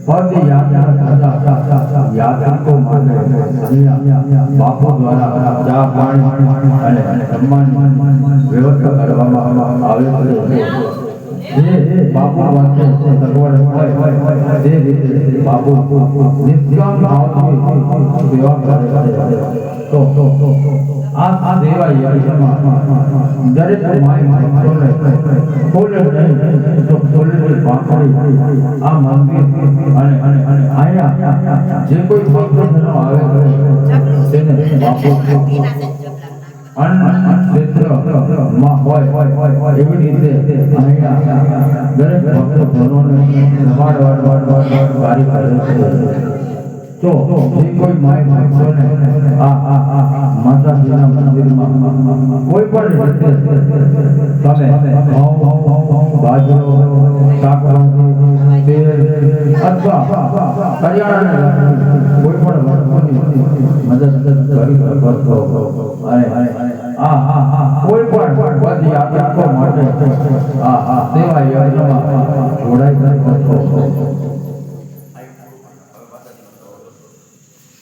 पद यात्रिको बापू द्वारा चा पाणी सम्मान व्यवस्था કરવામાં આવે છે જે બાપુ પાસે સગવડ હોય તે રીતે બાપુ નિષ્કામ ભાવથી સેવા કરે છે તો આ સેવા યજ્ઞમાં દરેક માય ખોલે તો ખોલેલી પાંખડી આ મંદિર અને અહીંયા જે કોઈ ભક્તજનો આવે છે તેને બાપુ અન્ન ક્ષેત્રમાં હોય એવી રીતે અહીંયા દરેક ભક્તજનોને વારી કરે છે તો જે કોઈ માય ભક્તોને માતાજીના મંદિરમાં કોઈ પણ રીતે તમે બાજરો શાકભાજી તેલ અથવા કરિયાણાને કોઈ પણ વસ્તુની મદદ કરી શકો અને કોઈ પણ પદ યાત્રિકો માટે સેવા યજ્ઞમાં જોડાઈ